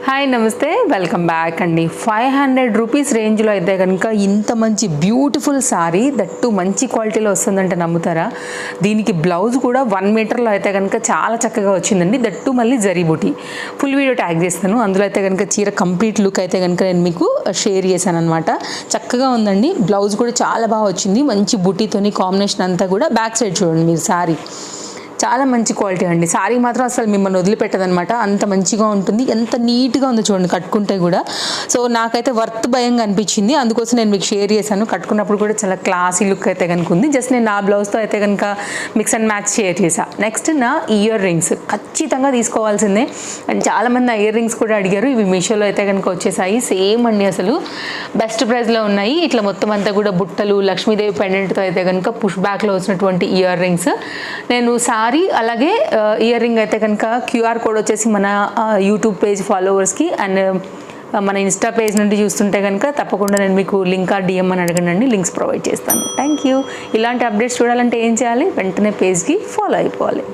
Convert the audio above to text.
Hi నమస్తే, welcome back అండి. 500 rupees రేంజ్లో అయితే కనుక ఇంత మంచి బ్యూటిఫుల్ సారీ, దట్టు మంచి క్వాలిటీలో వస్తుందంటే నమ్ముతారా? దీనికి బ్లౌజ్ కూడా 1 మీటర్లో అయితే కనుక చాలా చక్కగా వచ్చిందండి. దట్టు మళ్ళీ జరీ బూటీ. ఫుల్ వీడియో ట్యాగ్ చేస్తాను. అందులో అయితే కనుక చీర కంప్లీట్ లుక్ అయితే కనుక నేను మీకు షేర్ చేశాను అనమాట. చక్కగా ఉందండి. బ్లౌజ్ కూడా చాలా బాగా వచ్చింది. మంచి బూటీతోని కాంబినేషన్ అంతా కూడా. బ్యాక్ సైడ్ చూడండి మీరు సారీ, చాలా మంచి క్వాలిటీ అండి. సారీ మాత్రం అసలు మిమ్మల్ని వదిలిపెట్టదనమాట, అంత మంచిగా ఉంటుంది. ఎంత నీట్గా ఉందో చూడండి కట్టుకుంటే కూడా. సో నాకైతే వర్త్ భయంగా అనిపించింది, అందుకోసం నేను మీకు షేర్ చేశాను. కట్టుకున్నప్పుడు కూడా చాలా క్లాసీ లుక్ అయితే కనుక ఉంది. జస్ట్ నేను నా బ్లౌజ్తో అయితే కనుక మిక్స్ అండ్ మ్యాచ్ షేర్ చేశాను. నెక్స్ట్ నా ఇయర్ రింగ్స్ ఖచ్చితంగా తీసుకోవాల్సిందే. అండ్ చాలామంది ఇయర్ రింగ్స్ కూడా అడిగారు. ఇవి మీషోలో అయితే కనుక వచ్చేసాయి. సేమ్ అండి, అసలు బెస్ట్ ప్రైస్లో ఉన్నాయి. ఇట్లా మొత్తం అంతా కూడా బుట్టలు, లక్ష్మీదేవి పెండెంట్తో అయితే కనుక పుష్ బ్యాక్లో వచ్చినటువంటి ఇయర్ రింగ్స్. నేను అలాగే ఇయర్ రింగ్ అయితే కనుక క్యూఆర్ కోడ్ వచ్చేసి మన యూట్యూబ్ పేజ్ ఫాలోవర్స్కి అండ్ మన ఇన్స్టా పేజ్ నుండి చూస్తుంటే కనుక తప్పకుండా నేను మీకు లింక్ డిఎం అని అడగండి, లింక్స్ ప్రొవైడ్ చేస్తాను. Thank you. ఇలాంటి అప్డేట్స్ చూడాలంటే ఏం చేయాలి? వెంటనే పేజ్కి ఫాలో అయిపోవాలి.